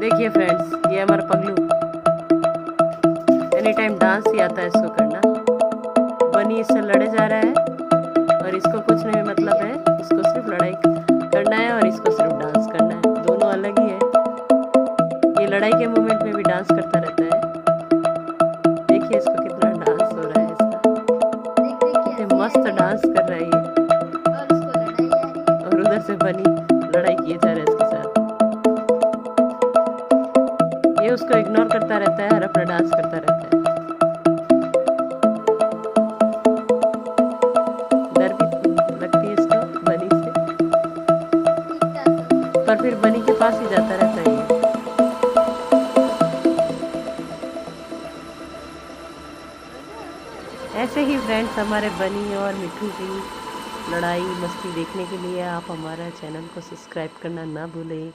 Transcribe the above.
देखिए फ्रेंड्स, ये हमारा पगलू एनी टाइम डांस ही आता है इसको करना। बनी इससे लड़े जा रहा है और इसको कुछ नहीं मतलब है, इसको सिर्फ लड़ाई करना है और इसको सिर्फ डांस करना है। दोनों अलग ही है। ये लड़ाई के मोमेंट में भी डांस करता रहता है। देखिए इसको कितना डांस हो रहा है इसका, कितने मस्त डांस कर रहा है ये। और उधर से बनी लड़ाई किए जा रहा है इसके साथ। ये उसको इग्नोर करता रहता है और अपना डांस करता रहता है। डर भी लगती है इसको बनी से, पर फिर बनी के पास ही जाता रहता है ये। ऐसे ही फ्रेंड्स हमारे बनी और मिठू की लड़ाई मस्ती देखने के लिए आप हमारा चैनल को सब्सक्राइब करना ना भूलें।